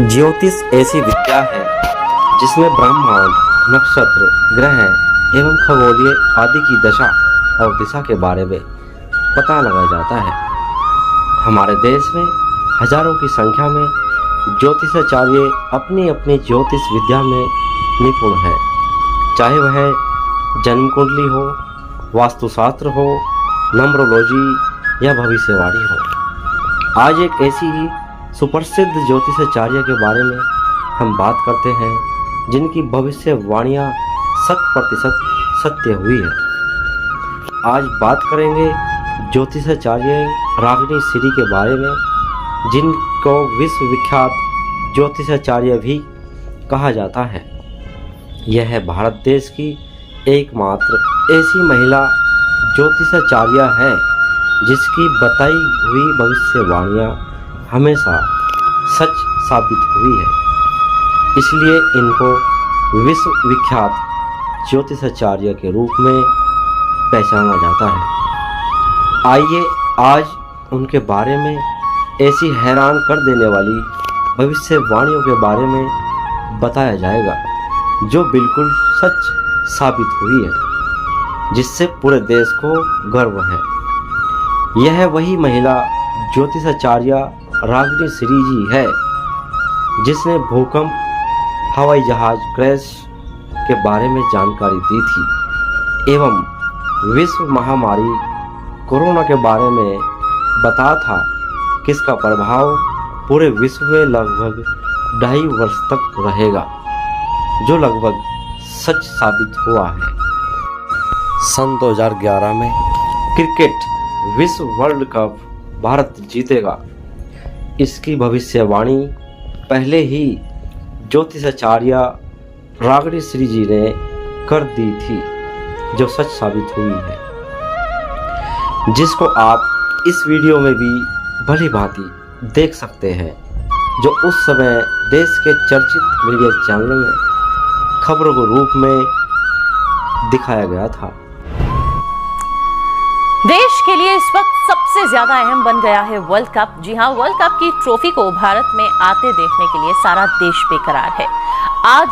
ज्योतिष ऐसी विद्या है जिसमें ब्रह्मांड, नक्षत्र, ग्रह एवं खगोलीय आदि की दशा और दिशा के बारे में पता लगाया जाता है। हमारे देश में हजारों की संख्या में ज्योतिषाचार्य अपनी अपनी ज्योतिष विद्या में निपुण हैं, चाहे वह जन्म कुंडली हो, वास्तुशास्त्र हो, नंबरोलॉजी या भविष्यवाणी हो। आज एक ऐसी ही सुप्रसिद्ध ज्योतिषाचार्य के बारे में हम बात करते हैं जिनकी भविष्यवाणियाँ 100% सत्य हुई है। आज बात करेंगे ज्योतिषाचार्य रागिनी श्री के बारे में, जिनको विश्व विख्यात ज्योतिषाचार्य भी कहा जाता है। यह भारत देश की एकमात्र ऐसी महिला ज्योतिषाचार्य है जिसकी बताई हुई भविष्यवाणियाँ हमेशा सच साबित हुई है, इसलिए इनको विश्व विख्यात ज्योतिषाचार्य के रूप में पहचाना जाता है। आइए आज उनके बारे में ऐसी हैरान कर देने वाली भविष्यवाणियों के बारे में बताया जाएगा जो बिल्कुल सच साबित हुई है, जिससे पूरे देश को गर्व है। यह वही महिला ज्योतिषाचार्य रागिनी श्री जी है जिसने भूकंप, हवाई जहाज क्रैश के बारे में जानकारी दी थी एवं विश्व महामारी कोरोना के बारे में बताया था किसका प्रभाव पूरे विश्व में लगभग 2.5 वर्ष तक रहेगा, जो लगभग सच साबित हुआ है। सन 2011 में क्रिकेट विश्व वर्ल्ड कप भारत जीतेगा, इसकी भविष्यवाणी पहले ही ज्योतिषाचार्य रागिनी श्री जी ने कर दी थी, जो सच साबित हुई है, जिसको आप इस वीडियो में भी भली भांति देख सकते हैं, जो उस समय देश के चर्चित मीडिया चैनलों में खबरों के रूप में दिखाया गया था। देश के लिए इस वक्त सबसे ज्यादा अहम बन गया है वर्ल्ड कप। जी हां, वर्ल्ड कप की ट्रॉफी को भारत में आते देखने के लिए सारा देश बेकरार है। आज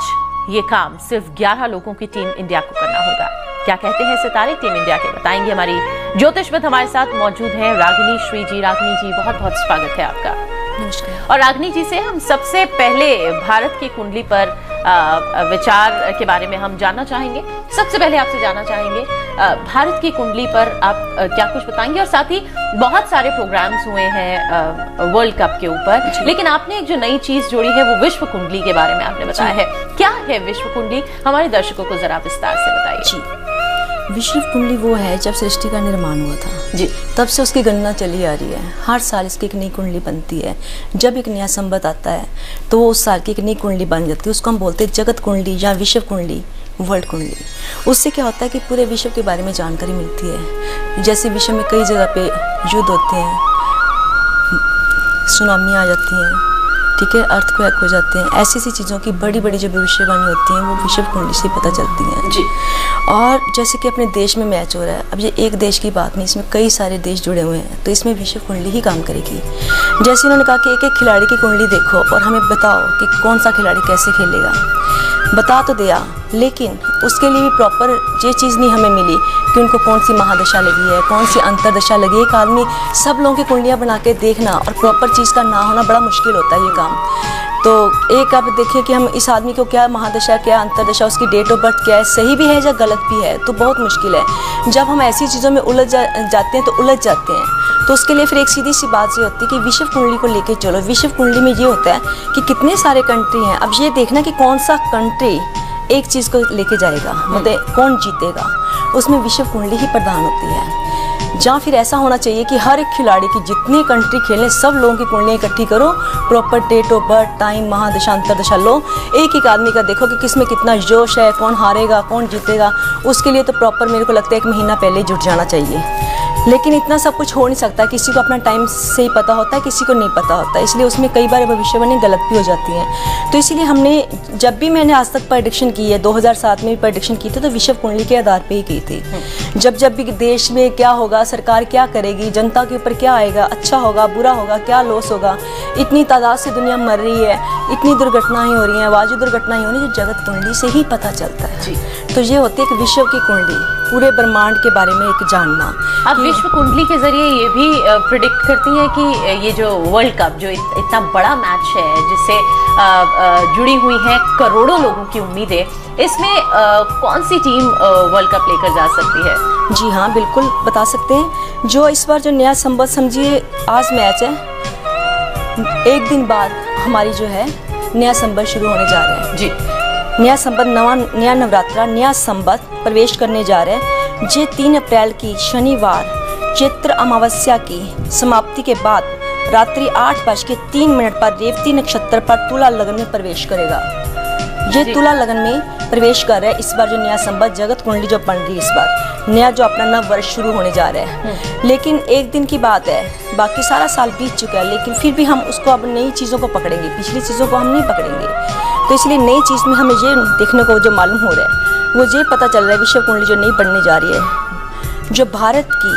ये काम सिर्फ 11 लोगों की टीम इंडिया को करना होगा। क्या कहते हैं सितारे टीम इंडिया के, बताएंगे हमारी ज्योतिषविद हमारे साथ मौजूद हैं रागिनी श्री जी। रागिनी जी, बहुत बहुत स्वागत है आपका। नमस्कार। और रागिनी जी से हम सबसे पहले भारत की कुंडली पर विचार के बारे में हम जानना चाहेंगे। सबसे पहले आपसे जानना चाहेंगे भारत की कुंडली पर आप क्या कुछ बताएंगे, और साथ ही बहुत सारे प्रोग्राम्स हुए हैं वर्ल्ड कप के ऊपर, लेकिन आपने एक जो नई चीज जोड़ी है वो विश्व कुंडली के बारे में आपने बताया है। क्या है विश्व कुंडली, हमारे दर्शकों को जरा विस्तार से बताइए। विश्व कुंडली वो है जब सृष्टि का निर्माण हुआ था जी, तब से उसकी गणना चली आ रही है। हर साल इसकी एक नई कुंडली बनती है। जब एक नया संवत आता है तो वो उस साल की एक नई कुंडली बन जाती है। उसको हम बोलते हैं जगत कुंडली या विश्व कुंडली, वर्ल्ड कुंडली। उससे क्या होता है कि पूरे विश्व के बारे में जानकारी मिलती है। जैसे विश्व में कई जगह पे युद्ध होते हैं, सुनामी आ जाती हैं, ठीक है, अर्थक्वेक हो जाते हैं, ऐसी ऐसी चीज़ों की बड़ी बड़ी जो भविष्यवाणी होती हैं वो विश्व कुंडली से पता चलती हैं जी। और जैसे कि अपने देश में मैच हो रहा है, अब ये एक देश की बात नहीं, इसमें कई सारे देश जुड़े हुए हैं, तो इसमें विश्व कुंडली ही काम करेगी। जैसे उन्होंने कहा कि एक एक खिलाड़ी की कुंडली देखो और हमें बताओ कि कौन सा खिलाड़ी कैसे खेलेगा। बता तो दिया, लेकिन उसके लिए भी प्रॉपर ये चीज़ नहीं हमें मिली कि उनको कौन सी महादशा लगी है, कौन सी अंतरदशा लगी है। एक आदमी सब लोगों की कुंडलियाँ बना के देखना और प्रॉपर चीज़ का ना होना बड़ा मुश्किल होता है ये काम। तो एक आप देखिए कि हम इस आदमी को क्या महादशा, क्या अंतरदशा, उसकी डेट ऑफ बर्थ क्या है, सही भी है या गलत भी है, तो बहुत मुश्किल है। जब हम ऐसी चीज़ों में उलझ जाते हैं तो उलझ जाते हैं। तो उसके लिए फिर एक सीधी सी बात ये होती है कि विश्व कुंडली को लेके चलो। विश्व कुंडली में ये होता है कि कितने सारे कंट्री हैं, अब ये देखना कि कौन सा कंट्री एक चीज़ को लेके जाएगा, मतलब कौन जीतेगा, उसमें विश्व कुंडली ही प्रधान होती है। जहाँ फिर ऐसा होना चाहिए कि हर एक खिलाड़ी की जितनी कंट्री खेलें सब लोगों की कुंडलियाँ इकट्ठी करो, proper date of birth, time, महादशा, अंतरदशा लो, एक एक आदमी का देखो कि किसमें कितना जोश है, कौन हारेगा, कौन जीतेगा। उसके लिए तो प्रॉपर मेरे को लगता है 1 महीना पहले जुट जाना चाहिए। लेकिन इतना सब कुछ हो नहीं सकता, किसी को अपना टाइम से ही पता होता है, किसी को नहीं पता होता, इसलिए उसमें कई बार भविष्यवाणी गलत भी हो जाती हैं। तो इसीलिए हमने जब भी मैंने आज तक प्रेडिक्शन की है, 2007 में भी प्रेडिक्शन की थी, तो विषव कुंडली के आधार पे ही की थी। जब भी देश में क्या होगा, सरकार क्या करेगी, जनता के ऊपर क्या आएगा, अच्छा होगा बुरा होगा, क्या लॉस होगा, इतनी तादाद से दुनिया मर रही है, इतनी दुर्घटनाएं हो रही हैं, वायु दुर्घटनाएं हो रही हैं, जो जगत कुंडली से ही पता चलता है। तो ये होती है कि विश्व की कुंडली, पूरे ब्रह्मांड के बारे में एक जानना। आप विश्व कुंडली के जरिए ये भी प्रिडिक्ट करती हैं कि ये जो वर्ल्ड कप, जो इतना बड़ा मैच है जिससे जुड़ी हुई हैं करोड़ों लोगों की उम्मीदें, इसमें कौन सी टीम वर्ल्ड कप लेकर जा सकती है? जी हाँ, बिल्कुल बता सकते हैं। जो इस बार जो नया संबत, समझिए आज मैच है, एक दिन बाद हमारी जो है नया संबत शुरू होने जा रहा है। जी, नया संबत, नया नवरात्रा, नया संबत प्रवेश करने जा रहे हैं। ये 3 अप्रैल की शनिवार चैत्र अमावस्या की समाप्ति के बाद रात्रि 8:03 पर रेवती नक्षत्र पर तुला लगन में प्रवेश करेगा। ये तुला लगन में प्रवेश कर रहा है इस बार जो नया संबत, जगत कुंडली जो बन रही है इस बार, नया जो अपना नव वर्ष शुरू होने जा रहा है। लेकिन एक दिन की बात है, बाकी सारा साल बीत चुका है, लेकिन फिर भी हम उसको अब नई चीज़ों को पकड़ेंगे, पिछली चीज़ों को हम नहीं पकड़ेंगे। तो इसलिए नई चीज़ में हमें ये देखने को जो मालूम हो रहा है, वो ये पता चल रहा है विश्व कुंडली जो नई बनने जा रही है, जो भारत की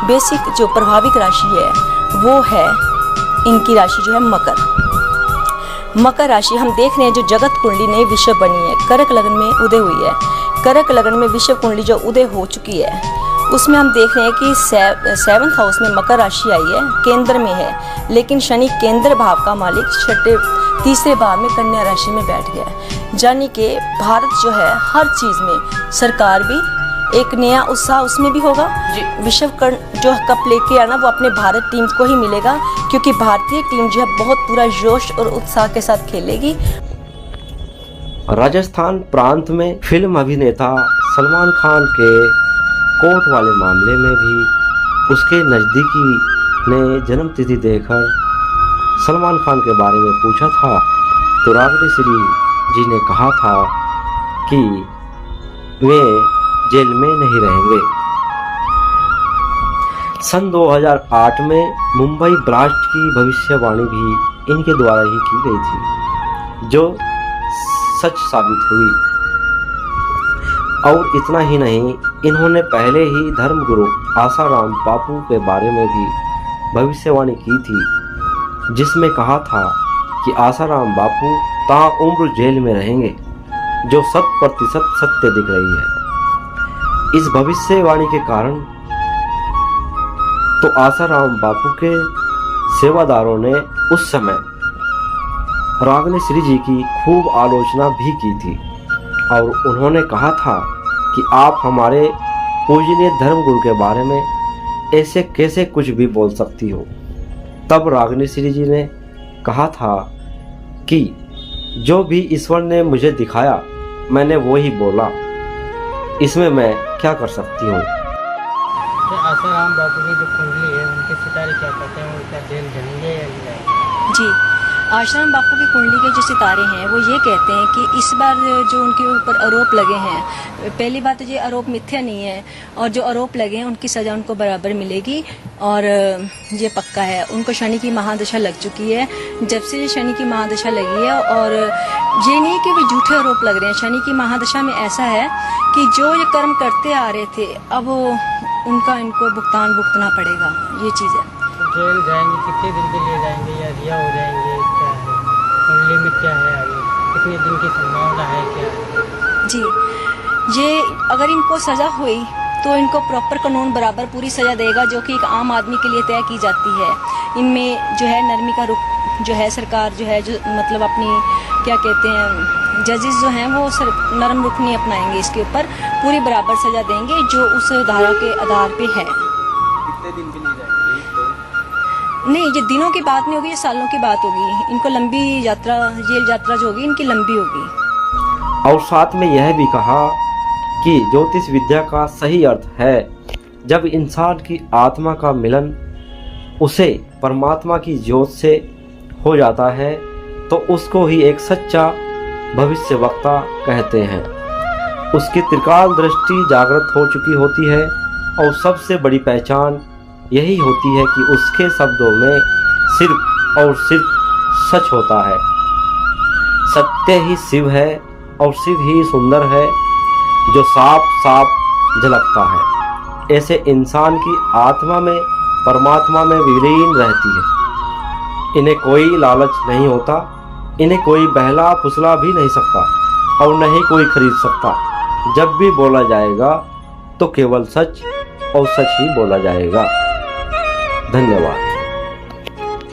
बेसिक जो प्रभाविक राशि है वो है, इनकी राशि जो है मकर राशि। हम देख रहे हैं जो जगत कुंडली नई विश्व बनी है, कर्क लगन में उदय हुई है। कर्क लगन में विश्व कुंडली जो उदय हो चुकी है, उसमें हम देख रहे हैं कि 7th हाउस में मकर राशि आई है, केंद्र में है, लेकिन शनि केंद्र भाव का मालिक तीसरे भाव में कन्या राशि में बैठ गया है। यानी कि भारत जो है हर चीज़ में, सरकार भी एक नया उत्साह उसमें भी होगा। विश्व जो कप लेके आना वो अपने भारत टीम को ही मिलेगा, क्योंकि भारतीय टीम जो है बहुत पूरा जोश और उत्साह के साथ खेलेगी। राजस्थान प्रांत में फिल्म अभिनेता सलमान खान के कोर्ट वाले मामले में भी उसके नज़दीकी ने जन्मतिथि देकर सलमान खान के बारे में पूछा था, तो रागनी श्री जी ने कहा था कि वे जेल में नहीं रहेंगे। सन 2008 में मुंबई ब्लास्ट की भविष्यवाणी भी इनके द्वारा ही की गई थी, जो सच साबित हुई। और इतना ही नहीं, इन्होंने पहले ही धर्मगुरु आसाराम बापू के बारे में भी भविष्यवाणी की थी, जिसमें कहा था कि आसाराम बापू ताउम्र जेल में रहेंगे, जो 100% सत्य दिख रही है। इस भविष्यवाणी के कारण तो आसाराम बापू के सेवादारों ने उस समय रागनी श्री जी की खूब आलोचना भी की थी, और उन्होंने कहा था कि आप हमारे पूजनीय धर्मगुरु के बारे में ऐसे कैसे कुछ भी बोल सकती हो। तब रागनी श्री जी ने कहा था कि जो भी ईश्वर ने मुझे दिखाया मैंने वो ही बोला, इसमें मैं क्या कर सकती हूँ। आसाराम बापू की जो कुंडली है, उनके सितारे क्या कहते हैं, उनका जेल जाएंगे या नहीं जाएंगे? जी, आसाराम बापू की कुंडली के जो सितारे हैं वो ये कहते हैं कि इस बार जो उनके ऊपर आरोप लगे हैं, पहली बात तो ये आरोप मिथ्या नहीं है, और जो आरोप लगे हैं उनकी सज़ा उनको बराबर मिलेगी, और ये पक्का है। उनको शनि की महादशा लग चुकी है, जब से ये शनि की महादशा लगी है, और ये नहीं कि वे झूठे आरोप लग रहे हैं। शनि की महादशा में ऐसा है कि जो ये कर्म करते आ रहे थे, अब उनका इनको भुगतना पड़ेगा, ये चीज़ है। जेल जाएंगे, कितने दिन के लिए जाएंगे या रिहा हो जाएंगे, क्या है कुंडली में, क्या है आगे, कितने दिन की संभावना है, क्या है? जी, ये अगर इनको सज़ा हुई तो इनको प्रॉपर कानून बराबर पूरी सज़ा देगा, जो कि एक आम आदमी के लिए तय की जाती है। इनमें जो है नरमी का रुख जो है, सरकार जो है, जो मतलब अपनी क्या कहते हैं, जजेस जो हैं वो नरम रुख नहीं अपनाएंगे, इसके ऊपर पूरी बराबर सज़ा देंगे जो उस धारा के आधार पे है। कितने दिन के लिए जाएंगे? नहीं, ये दिनों की बात नहीं होगी, ये सालों की बात होगी। इनको लंबी यात्रा, जेल यात्रा जो होगी इनकी लंबी होगी। और साथ में यह भी कहा कि ज्योतिष विद्या का सही अर्थ है जब इंसान की आत्मा का मिलन उसे परमात्मा की ज्योत से हो जाता है, तो उसको ही एक सच्चा भविष्यवक्ता कहते हैं। उसकी त्रिकाल दृष्टि जागृत हो चुकी होती है, और सबसे बड़ी पहचान यही होती है कि उसके शब्दों में सिर्फ और सिर्फ सच होता है। सत्य ही शिव है और शिव ही सुंदर है जो साफ साफ झलकता है। ऐसे इंसान की आत्मा में परमात्मा में विलीन रहती है। इन्हें कोई लालच नहीं होता, इन्हें कोई बहला फुसला भी नहीं सकता और न ही कोई खरीद सकता। जब भी बोला जाएगा तो केवल सच और सच ही बोला जाएगा। धन्यवाद।